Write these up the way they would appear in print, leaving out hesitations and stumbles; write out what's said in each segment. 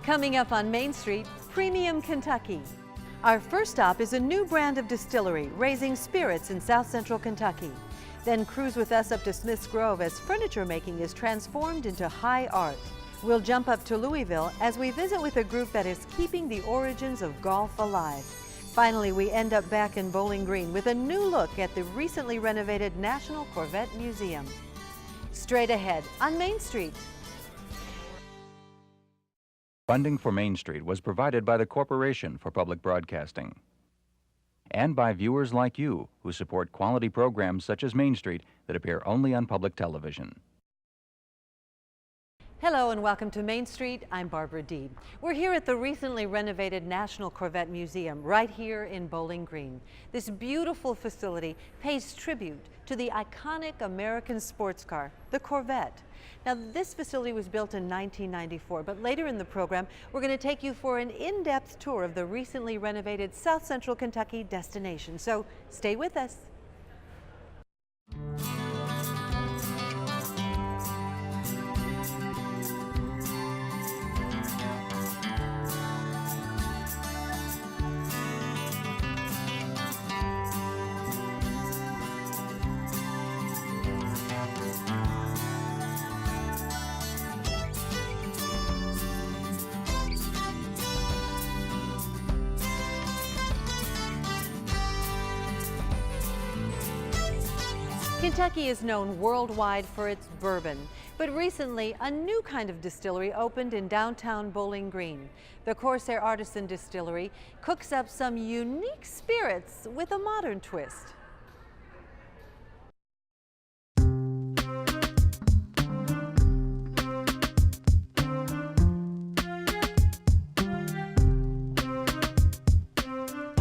Coming up on Main Street, Premium Kentucky. Our first stop is a new brand of distillery raising spirits in South Central Kentucky. Then cruise with us up to Smith's Grove as furniture making is transformed into high art. We'll jump up to Louisville as we visit with a group that is keeping the origins of golf alive. Finally, we end up back in Bowling Green with a new look at the recently renovated National Corvette Museum. Straight ahead on Main Street. Funding for Main Street was provided by the Corporation for Public Broadcasting and by viewers like you who support quality programs such as Main Street that appear only on public television. Hello and welcome to Main Street. I'm Barbara Deeb. We're here at the recently renovated National Corvette Museum right here in Bowling Green. This beautiful facility pays tribute to the iconic American sports car, the Corvette. Now, this facility was built in 1994, but later in the program, we're going to take you for an in-depth tour of the recently renovated South Central Kentucky destination. So stay with us. Kentucky is known worldwide for its bourbon, but recently a new kind of distillery opened in downtown Bowling Green. The Corsair Artisan Distillery cooks up some unique spirits with a modern twist.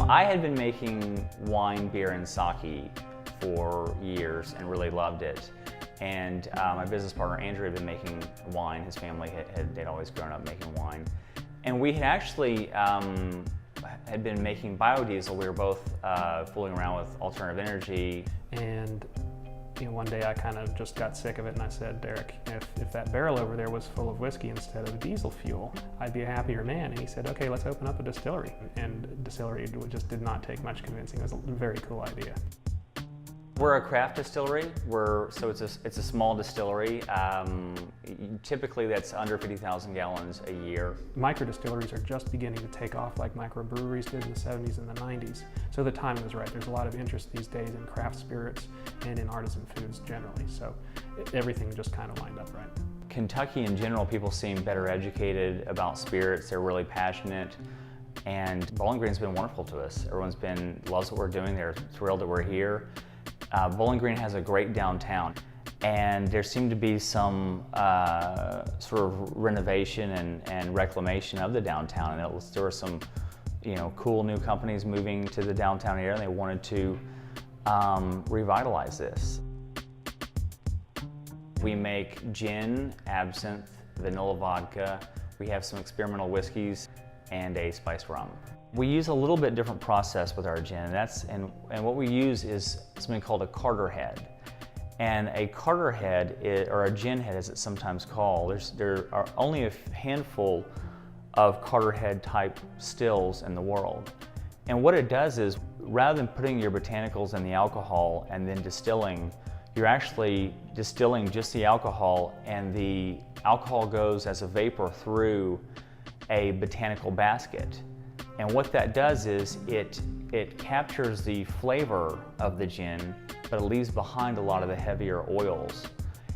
I had been making wine, beer, and sake for years and really loved it. And my business partner Andrew had been making wine. His family they'd always grown up making wine. And we had actually had been making biodiesel. We were both fooling around with alternative energy. And one day I kind of just got sick of it and I said, Derek, if that barrel over there was full of whiskey instead of diesel fuel, I'd be a happier man. And he said, okay, let's open up a distillery. And distillery just did not take much convincing. It was a very cool idea. We're a craft distillery, so it's a small distillery. Typically that's under 50,000 gallons a year. Micro distilleries are just beginning to take off like microbreweries did in the 70s and the 90s. So the timing was right. There's a lot of interest these days in craft spirits and in artisan foods generally. So everything just kind of lined up right. Kentucky in general, people seem better educated about spirits. They're really passionate. And Bowling Green's been wonderful to us. Everyone's loves what we're doing. They're thrilled that we're here. Bowling Green has a great downtown, and there seemed to be some sort of renovation and reclamation of the downtown, and there were some cool new companies moving to the downtown area, and they wanted to revitalize this. We make gin, absinthe, vanilla vodka. We have some experimental whiskeys and a spiced rum. We use a little bit different process with our gin, and what we use is something called a Carter head. And a Carter head, or a gin head as it's sometimes called, there are only a handful of Carter head type stills in the world. And what it does is, rather than putting your botanicals in the alcohol and then distilling, you're actually distilling just the alcohol, and the alcohol goes as a vapor through a botanical basket. And what that does is it captures the flavor of the gin, but it leaves behind a lot of the heavier oils.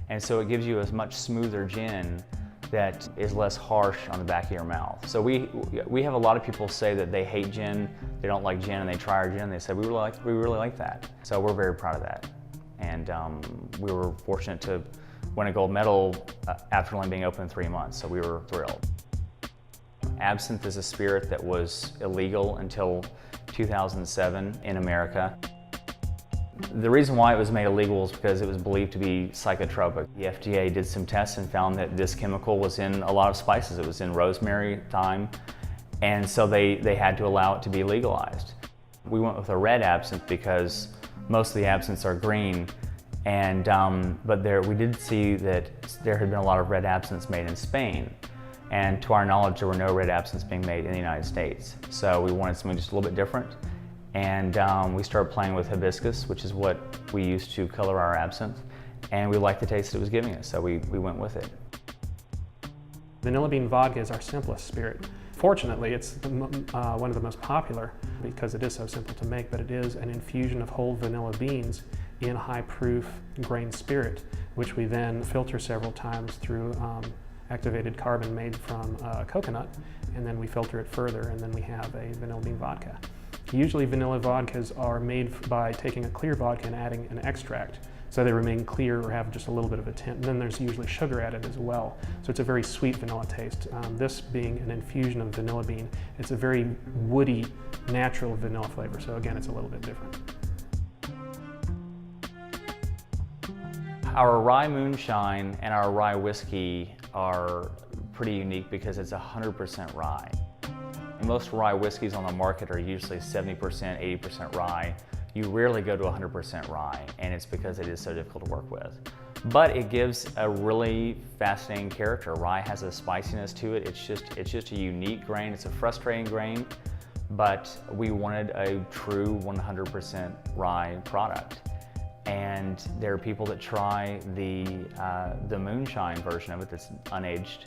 And so it gives you a much smoother gin that is less harsh on the back of your mouth. So we have a lot of people say that they hate gin, they don't like gin, and they try our gin, and they say, we really like that. So we're very proud of that. And we were fortunate to win a gold medal after only being open 3 months, so we were thrilled. Absinthe is a spirit that was illegal until 2007 in America. The reason why it was made illegal is because it was believed to be psychotropic. The FDA did some tests and found that this chemical was in a lot of spices. It was in rosemary, thyme, and so they had to allow it to be legalized. We went with a red absinthe because most of the absinthes are green, and but we did see that there had been a lot of red absinthes made in Spain. And to our knowledge, there were no red absinthes being made in the United States. So we wanted something just a little bit different. And we started playing with hibiscus, which is what we use to color our absinthe. And we liked the taste it was giving us, so we went with it. Vanilla bean vodka is our simplest spirit. Fortunately, it's one of the most popular because it is so simple to make, but it is an infusion of whole vanilla beans in high-proof grain spirit, which we then filter several times through activated carbon made from coconut, and then we filter it further, and then we have a vanilla bean vodka. Usually vanilla vodkas are made by taking a clear vodka and adding an extract, so they remain clear or have just a little bit of a tint. And then there's usually sugar added as well, so it's a very sweet vanilla taste. This being an infusion of vanilla bean, it's a very woody, natural vanilla flavor, so again, it's a little bit different. Our rye moonshine and our rye whiskey are pretty unique because it's 100% rye. Most rye whiskeys on the market are usually 70%, 80% rye. You rarely go to 100% rye, and it's because it is so difficult to work with. But it gives a really fascinating character. Rye has a spiciness to it. It's just a unique grain. It's a frustrating grain, but we wanted a true 100% rye product. And there are people that try the moonshine version of it that's unaged,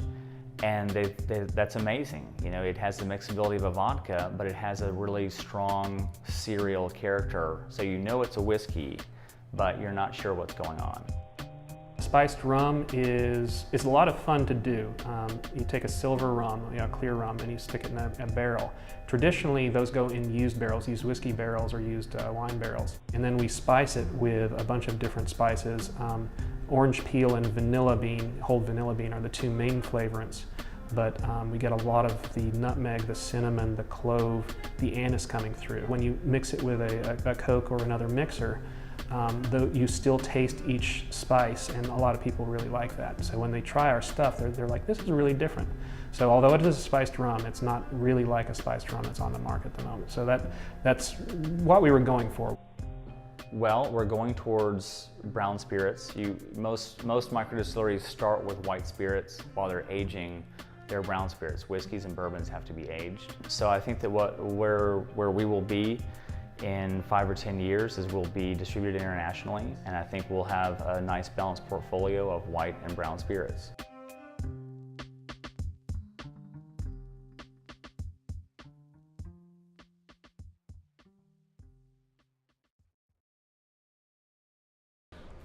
and that's amazing. You know, it has the mixability of a vodka, but it has a really strong cereal character. So you know it's a whiskey, but you're not sure what's going on. Spiced rum is a lot of fun to do. You take a silver rum, clear rum, and you stick it in a barrel. Traditionally, those go in used barrels, used whiskey barrels or used wine barrels. And then we spice it with a bunch of different spices. Orange peel and vanilla bean, whole vanilla bean, are the two main flavorants. But we get a lot of the nutmeg, the cinnamon, the clove, the anise coming through. When you mix it with a Coke or another mixer, you still taste each spice, and a lot of people really like that. So when they try our stuff, they're like, this is really different. So although it is a spiced rum, it's not really like a spiced rum that's on the market at the moment. So that's what we were going for. Well, we're going towards brown spirits. Most microdistilleries start with white spirits while they're aging their brown spirits. Whiskeys and bourbons have to be aged. So I think that where we will be in 5 or 10 years is we'll be distributed internationally, and I think we'll have a nice balanced portfolio of white and brown spirits.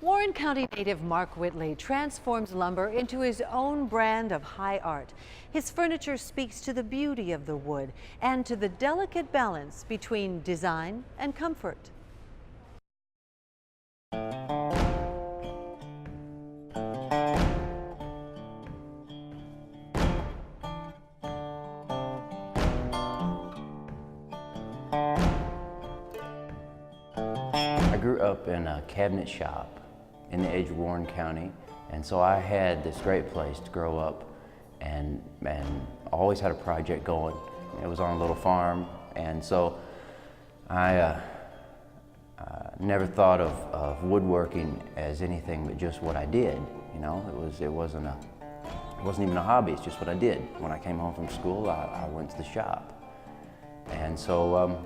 Warren County native Mark Whitley transforms lumber into his own brand of high art. His furniture speaks to the beauty of the wood and to the delicate balance between design and comfort. I grew up in a cabinet shop in the edge of Warren County, and so I had this great place to grow up and always had a project going. It was on a little farm, and so I never thought of woodworking as anything but just what I did. You know, it wasn't even a hobby. It's just what I did. When I came home from school, I went to the shop, and so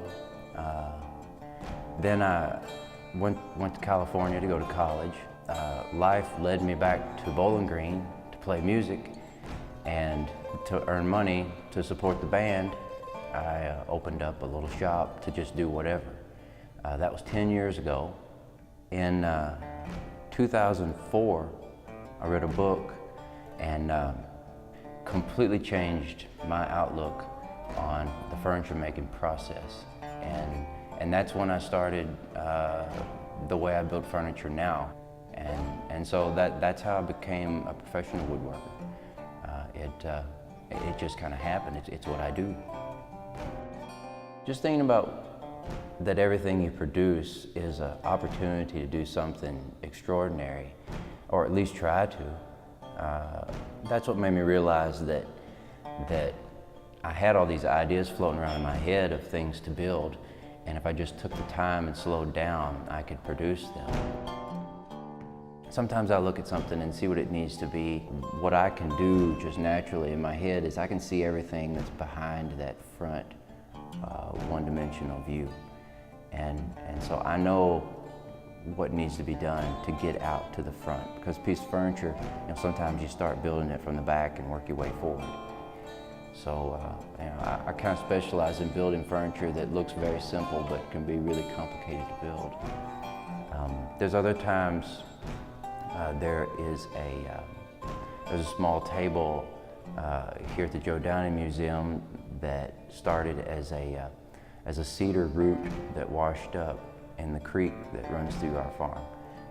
then I went to California to go to college. Life led me back to Bowling Green to play music, and to earn money to support the band, I opened up a little shop to just do whatever. That was 10 years ago. In 2004, I read a book and completely changed my outlook on the furniture making process. And that's when I started the way I build furniture now. And so that's how I became a professional woodworker. It just kind of happened. It's what I do. Just thinking about that everything you produce is an opportunity to do something extraordinary, or at least try to. That's what made me realize that I had all these ideas floating around in my head of things to build, and if I just took the time and slowed down, I could produce them. Sometimes I look at something and see what it needs to be. What I can do just naturally in my head is I can see everything that's behind that front one-dimensional view. And so I know what needs to be done to get out to the front. Because a piece of furniture, sometimes you start building it from the back and work your way forward. So I kind of specialize in building furniture that looks very simple but can be really complicated to build. There's other times there's a small table here at the Joe Downing Museum that started as a cedar root that washed up in the creek that runs through our farm.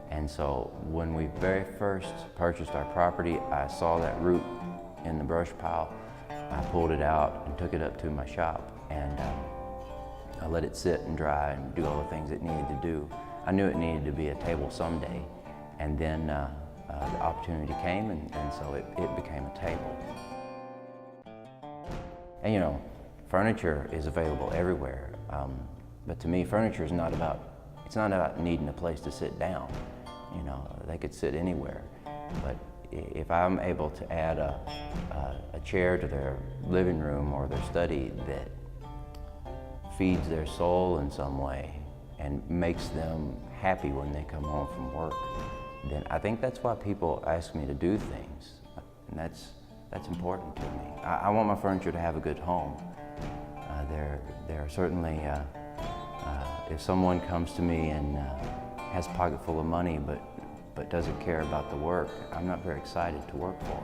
And so when we very first purchased our property, I saw that root in the brush pile. I pulled it out and took it up to my shop, and I let it sit and dry and do all the things it needed to do. I knew it needed to be a table someday, and then the opportunity came, and so it became a table. And furniture is available everywhere, but to me, furniture is not about needing a place to sit down. They could sit anywhere, but if I'm able to add a chair to their living room or their study that feeds their soul in some way and makes them happy when they come home from work, then I think that's why people ask me to do things, and that's important to me. I want my furniture to have a good home. There are certainly, if someone comes to me and has a pocket full of money but doesn't care about the work, I'm not very excited to work for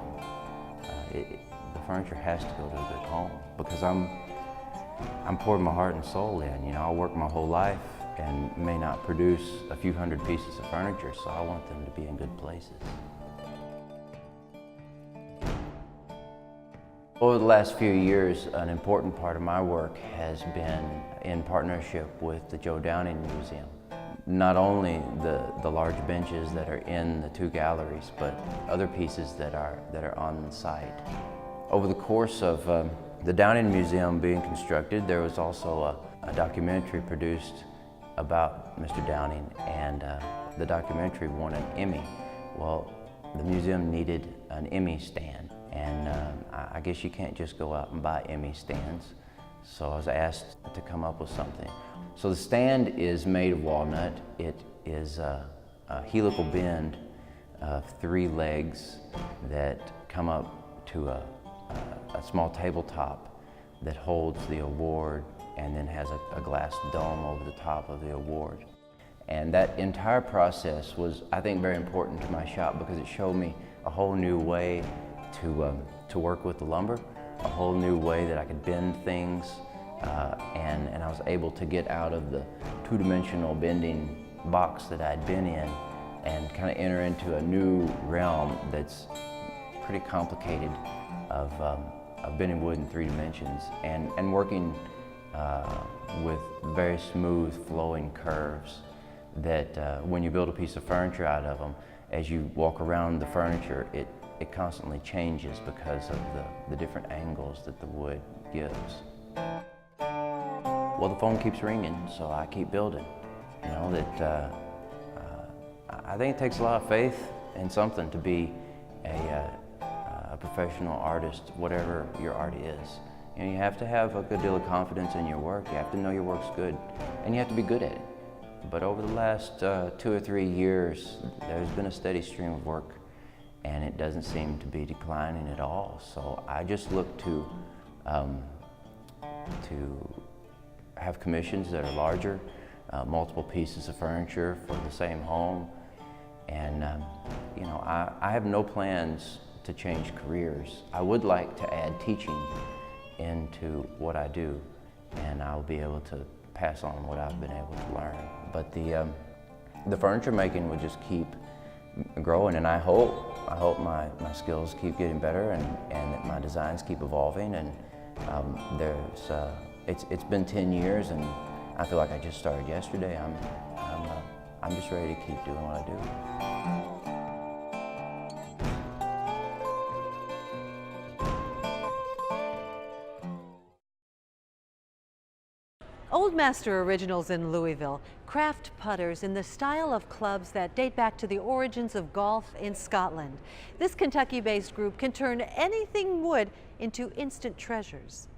them. The furniture has to go to a good home, because I'm pouring my heart and soul in. I'll work my whole life and may not produce a few hundred pieces of furniture, so I want them to be in good places. Over the last few years, an important part of my work has been in partnership with the Joe Downing Museum. Not only the large benches that are in the two galleries, but other pieces that are on the site. Over the course of the Downing Museum being constructed, there was also a documentary produced about Mr. Downing, and the documentary won an Emmy. Well, the museum needed an Emmy stand, and I guess you can't just go out and buy Emmy stands, so I was asked to come up with something. So the stand is made of walnut. It is a helical bend of 3 legs that come up to a small tabletop that holds the award and then has a glass dome over the top of the award. And that entire process was, I think, very important to my shop, because it showed me a whole new way to work with the lumber, a whole new way that I could bend things, and I was able to get out of the two-dimensional bending box that I'd been in and kind of enter into a new realm that's pretty complicated of bending wood in 3 dimensions and working with very smooth flowing curves that when you build a piece of furniture out of them, as you walk around the furniture, it constantly changes because of the different angles that the wood gives. Well, the phone keeps ringing, so I keep building. I think it takes a lot of faith in something to be a professional artist, whatever your art is. You have to have a good deal of confidence in your work. You have to know your work's good, and you have to be good at it. But over the last 2 or 3 years, there's been a steady stream of work, and it doesn't seem to be declining at all. So I just look to have commissions that are larger, multiple pieces of furniture for the same home. And I have no plans to change careers. I would like to add teaching into what I do, and I'll be able to pass on what I've been able to learn. But the furniture making will just keep growing, and I hope my skills keep getting better, and that my designs keep evolving. And it's been 10 years, and I feel like I just started yesterday. I'm just ready to keep doing what I do. Old Master Originals in Louisville craft putters in the style of clubs that date back to the origins of golf in Scotland. This Kentucky-based group can turn anything wood into instant treasures.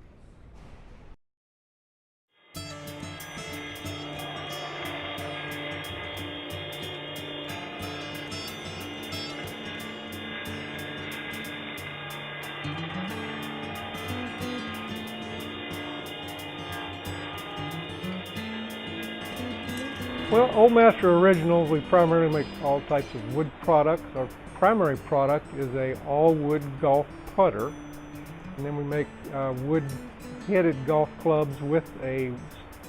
Well, Old Master Originals, we primarily make all types of wood products. Our primary product is a all-wood golf putter, and then we make wood-headed golf clubs with a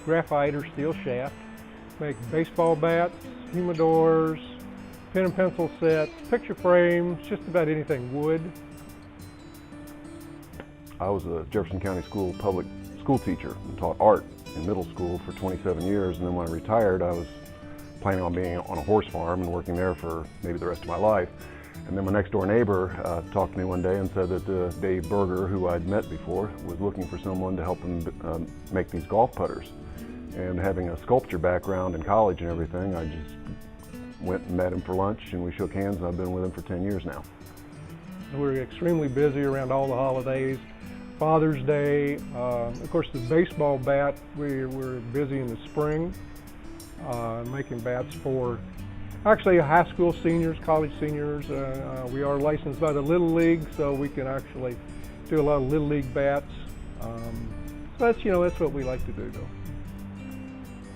graphite or steel shaft. Make baseball bats, humidors, pen and pencil sets, picture frames, just about anything wood. I was a Jefferson County School public school teacher and taught art in middle school for 27 years, and then when I retired I was planning on being on a horse farm and working there for maybe the rest of my life. And then my next door neighbor talked to me one day and said that Dave Berger, who I'd met before, was looking for someone to help him make these golf putters. And having a sculpture background in college and everything, I just went and met him for lunch and we shook hands, and I've been with him for 10 years now. We're extremely busy around all the holidays. Father's Day, of course the baseball bat, we're busy in the spring, making bats for actually high school seniors, college seniors. We are licensed by the Little League, so we can actually do a lot of Little League bats. So that's what we like to do though.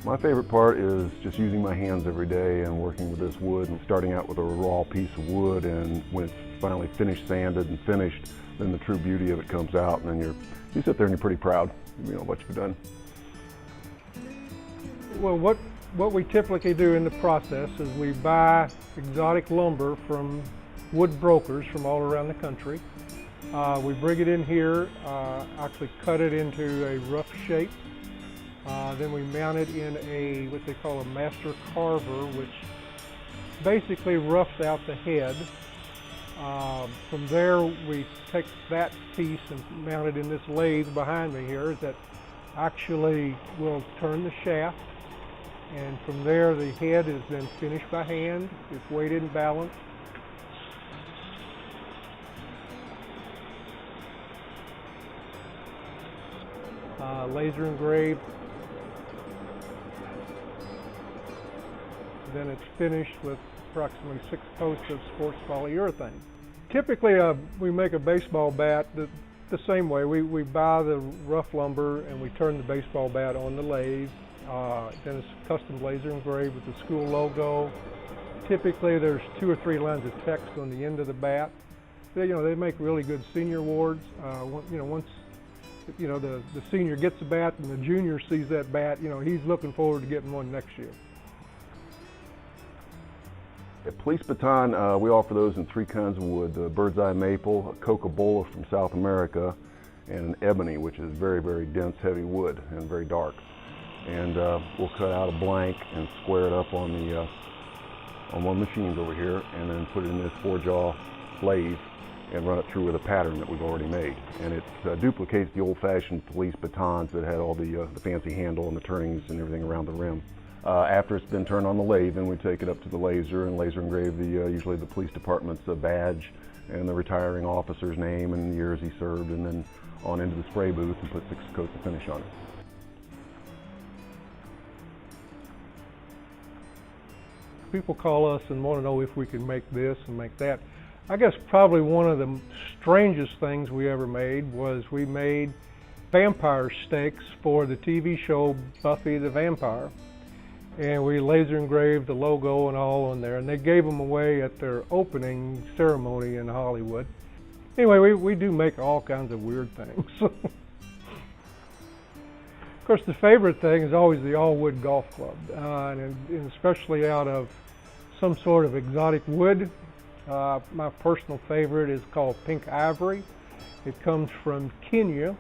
My favorite part is just using my hands every day and working with this wood and starting out with a raw piece of wood, and when it's finally finished, sanded and finished, then the true beauty of it comes out, and then you sit there and you're pretty proud, what you've done. Well, what we typically do in the process is we buy exotic lumber from wood brokers from all around the country. We bring it in here, actually cut it into a rough shape. Then we mount it in what they call a master carver, which basically roughs out the head. From there, we take that piece and mount it in this lathe behind me here that actually will turn the shaft. And from there, the head is then finished by hand. It's weighted and balanced. Laser engraved. Then it's finished with approximately 6 coats of sports polyurethane. Typically, we make a baseball bat the same way. We buy the rough lumber and we turn the baseball bat on the lathe. Then it's custom laser engraved with the school logo. Typically, there's 2 or 3 lines of text on the end of the bat. They make really good senior awards. Once the senior gets a bat and the junior sees that bat, he's looking forward to getting one next year. At Police Baton, we offer those in 3 kinds of wood: the bird's eye maple, a coca-cola from South America, and an ebony, which is very, very dense, heavy wood and very dark. And we'll cut out a blank and square it up on one of the machines over here, and then put it in this 4-jaw lathe and run it through with a pattern that we've already made. And it duplicates the old-fashioned police batons that had all the fancy handle and the turnings and everything around the rim. After it's been turned on the lathe, then we take it up to the laser and laser engrave usually the police department's badge and the retiring officer's name and the years he served, and then on into the spray booth and put 6 coats of finish on it. People call us and want to know if we can make this and make that. I guess probably one of the strangest things we ever made was we made vampire stakes for the TV show Buffy the Vampire. And we laser engraved the logo and all on there, and they gave them away at their opening ceremony in Hollywood. Anyway, we do make all kinds of weird things. Of course, the favorite thing is always the all-wood golf club, and especially out of some sort of exotic wood. My personal favorite is called pink ivory. It comes from Kenya.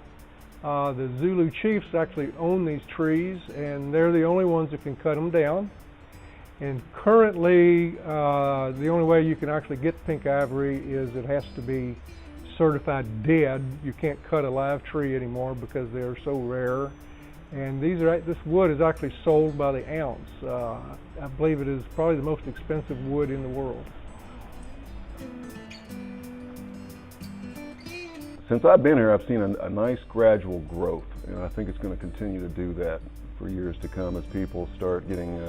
The Zulu chiefs actually own these trees, and they're the only ones that can cut them down. And currently, the only way you can actually get pink ivory is it has to be certified dead. You can't cut a live tree anymore because they're so rare. And this wood is actually sold by the ounce. I believe it is probably the most expensive wood in the world. Since I've been here, I've seen a nice gradual growth, and I think it's going to continue to do that for years to come as people start getting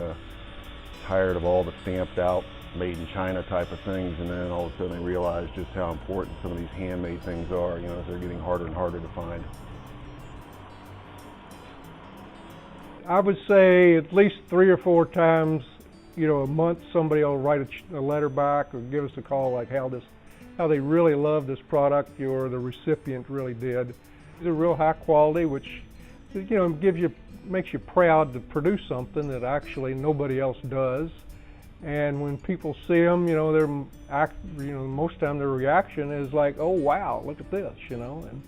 tired of all the stamped out, made in China type of things, and then all of a sudden they realize just how important some of these handmade things are, you know, as they're getting harder and harder to find. I would say at least 3 or 4 times, you know, a month, somebody will write a letter back or give us a call like how they really love this product, or the recipient really did. These are real high quality, which, you know, makes you proud to produce something that actually nobody else does. And when people see them, you know, most of the time their reaction is like, "Oh wow, look at this," you know. And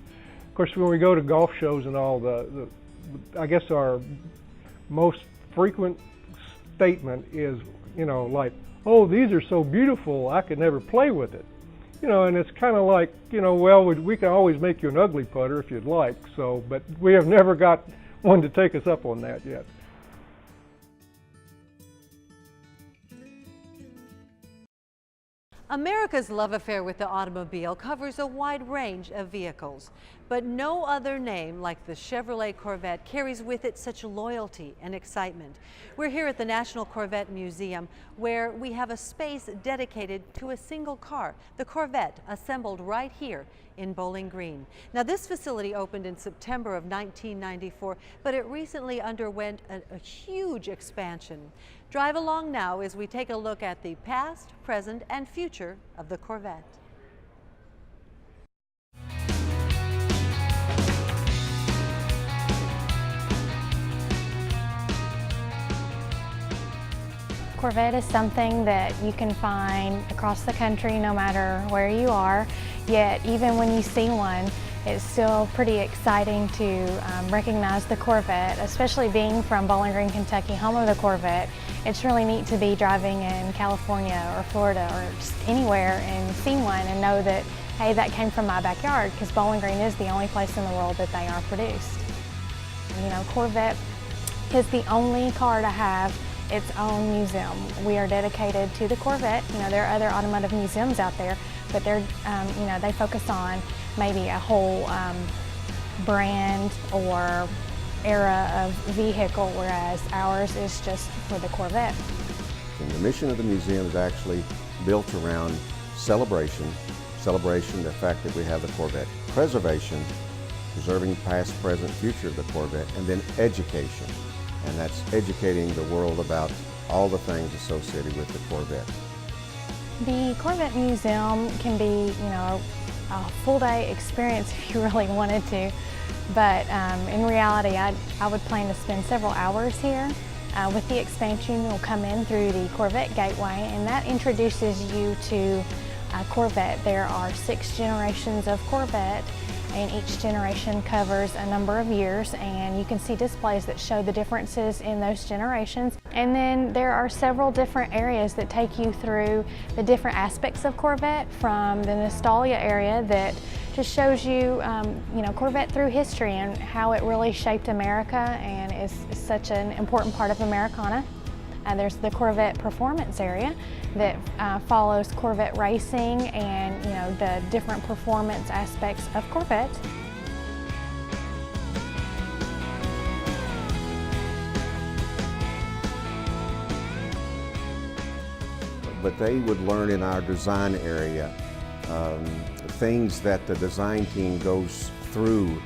of course, when we go to golf shows and all, I guess our most frequent statement is, you know, like, "Oh, these are so beautiful, I could never play with it." You know, and it's kind of like, you know, well, we can always make you an ugly putter if you'd like, so, but we have never got one to take us up on that yet. America's love affair with the automobile covers a wide range of vehicles, but no other name like the Chevrolet Corvette carries with it such loyalty and excitement. We're here at the National Corvette Museum, where we have a space dedicated to a single car, the Corvette, assembled right here in Bowling Green. Now, this facility opened in September of 1994, but it recently underwent a huge expansion. Drive along now as we take a look at the past, present, and future of the Corvette. Corvette is something that you can find across the country no matter where you are, yet even when you see one, it's still pretty exciting to recognize the Corvette, especially being from Bowling Green, Kentucky, home of the Corvette. It's really neat to be driving in California or Florida or just anywhere and see one and know that, hey, that came from my backyard, because Bowling Green is the only place in the world that they are produced. You know, Corvette is the only car to have its own museum. We are dedicated to the Corvette. You know, there are other automotive museums out there, but they're, you know, they focus on maybe a whole brand or era of vehicle, whereas ours is just for the Corvette. And the mission of the museum is actually built around celebration, the fact that we have the Corvette, preservation, preserving past, present, future of the Corvette, and then education. And that's educating the world about all the things associated with the Corvette. The Corvette Museum can be, you know, a full-day experience if you really wanted to, but in reality, I would plan to spend several hours here. With the expansion, you'll come in through the Corvette Gateway, and that introduces you to Corvette. There are 6 generations of Corvette, and each generation covers a number of years, and you can see displays that show the differences in those generations. And then there are several different areas that take you through the different aspects of Corvette, from the nostalgia area that just shows you, you know, Corvette through history and how it really shaped America and is such an important part of Americana. There's the Corvette performance area that follows Corvette racing and, you know, the different performance aspects of Corvette. But they would learn in our design area things that the design team goes through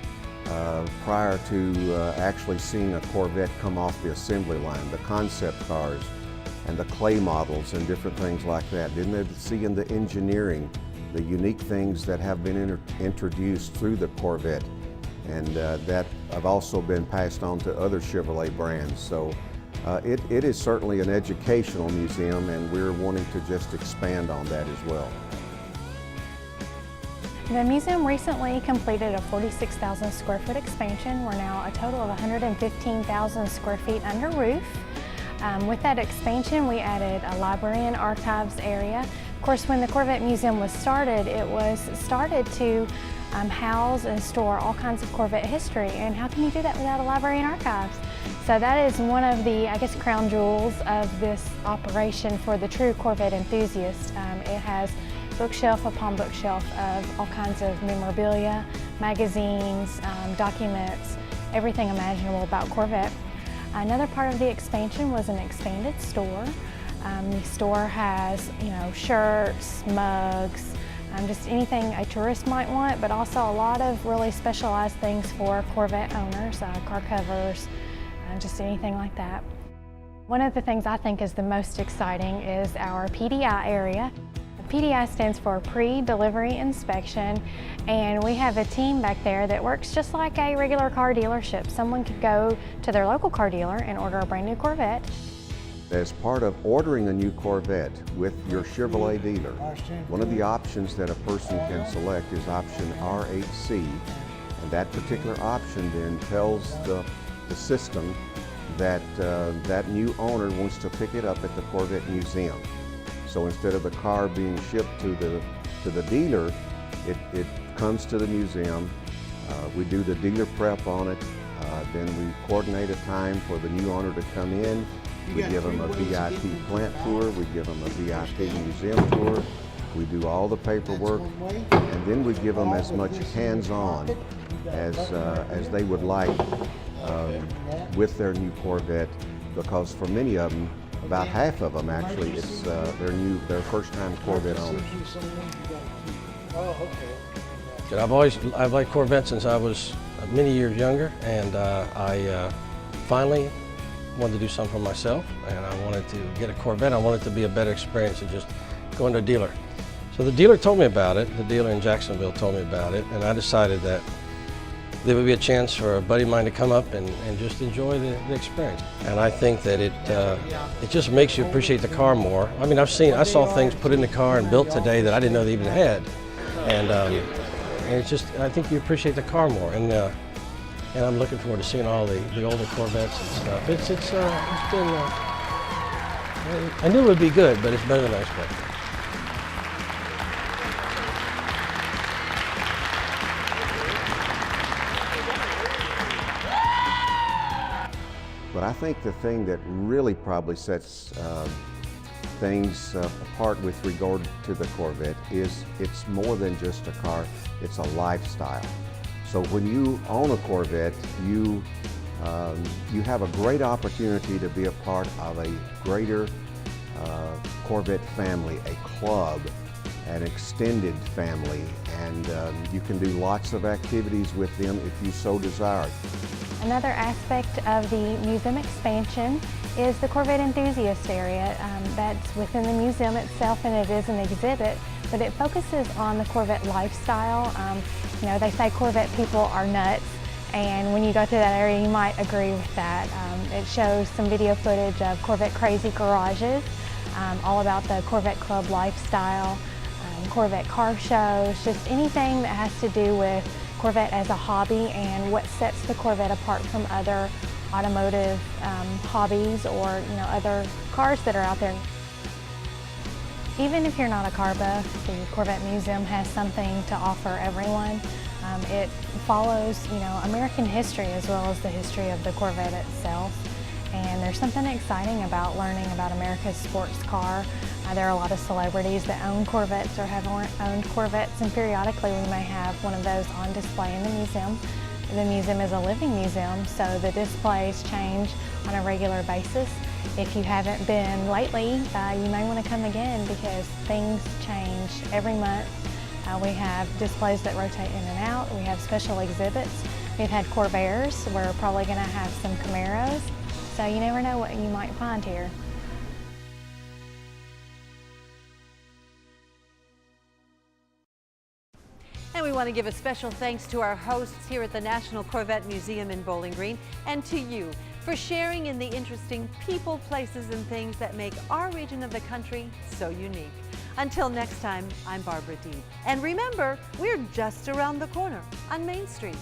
prior to actually seeing a Corvette come off the assembly line, the concept cars and the clay models and different things like that. Then they'd see in the engineering the unique things that have been introduced through the Corvette, and that have also been passed on to other Chevrolet brands. So it is certainly an educational museum, and we're wanting to just expand on that as well. The museum recently completed a 46,000 square foot expansion. We're now a total of 115,000 square feet under roof. With that expansion, we added a library and archives area. Of course, when the Corvette Museum was started, it was started to house and store all kinds of Corvette history. And how can you do that without a library and archives? So that is one of the, I guess, crown jewels of this operation for the true Corvette enthusiast. It has bookshelf upon bookshelf of all kinds of memorabilia, magazines, documents, everything imaginable about Corvette. Another part of the expansion was an expanded store. The store has, shirts, mugs, just anything a tourist might want, but also a lot of really specialized things for Corvette owners, car covers, just anything like that. One of the things I think is the most exciting is our PDI area. PDI stands for pre-delivery inspection, and we have a team back there that works just like a regular car dealership. Someone could go to their local car dealer and order a brand new Corvette. As part of ordering a new Corvette with your Chevrolet dealer, one of the options that a person can select is option R8C, and that particular option then tells the system that that new owner wants to pick it up at the Corvette Museum. So instead of the car being shipped to the dealer, it comes to the museum. We do the dealer prep on it. Then we coordinate a time for the new owner to come in. We give them a VIP plant tour. We give them a VIP museum tour. We do all the paperwork, and then we give them as much hands-on as they would like with their new Corvette, because for many of them, about half of them actually, it's their first-time Corvette owners. I've liked Corvette since I was many years younger, and I finally wanted to do something for myself, and I wanted to get a Corvette. I wanted it to be a better experience than just going to a dealer. So the dealer told me about it. The dealer in Jacksonville told me about it, and I decided that there would be a chance for a buddy of mine to come up and just enjoy the experience. And I think that it just makes you appreciate the car more. I mean, I saw things put in the car and built today that I didn't know they even had. And it's just, I think you appreciate the car more. And I'm looking forward to seeing all the older Corvettes and stuff. It's been, I knew it would be good, but it's better than I expected. But I think the thing that really probably sets things apart with regard to the Corvette is it's more than just a car, it's a lifestyle. So when you own a Corvette, you have a great opportunity to be a part of a greater Corvette family, a club, an extended family, and you can do lots of activities with them if you so desire. Another aspect of the museum expansion is the Corvette enthusiast area. That's within the museum itself, and it is an exhibit, but it focuses on the Corvette lifestyle. They say Corvette people are nuts, and when you go through that area, you might agree with that. It shows some video footage of Corvette crazy garages, all about the Corvette Club lifestyle, Corvette car shows, just anything that has to do with Corvette as a hobby and what sets the Corvette apart from other automotive hobbies or other cars that are out there. Even if you're not a car buff, the Corvette Museum has something to offer everyone. It follows American history as well as the history of the Corvette itself. And there's something exciting about learning about America's sports car. There are a lot of celebrities that own Corvettes or have owned Corvettes, and periodically we may have one of those on display in the museum. The museum is a living museum, so the displays change on a regular basis. If you haven't been lately, you may want to come again because things change every month. We have displays that rotate in and out. We have special exhibits. We've had Corvairs. We're probably going to have some Camaros. So you never know what you might find here. And we want to give a special thanks to our hosts here at the National Corvette Museum in Bowling Green, and to you for sharing in the interesting people, places, and things that make our region of the country so unique. Until next time, I'm Barbara Deeb. And remember, we're just around the corner on Main Street.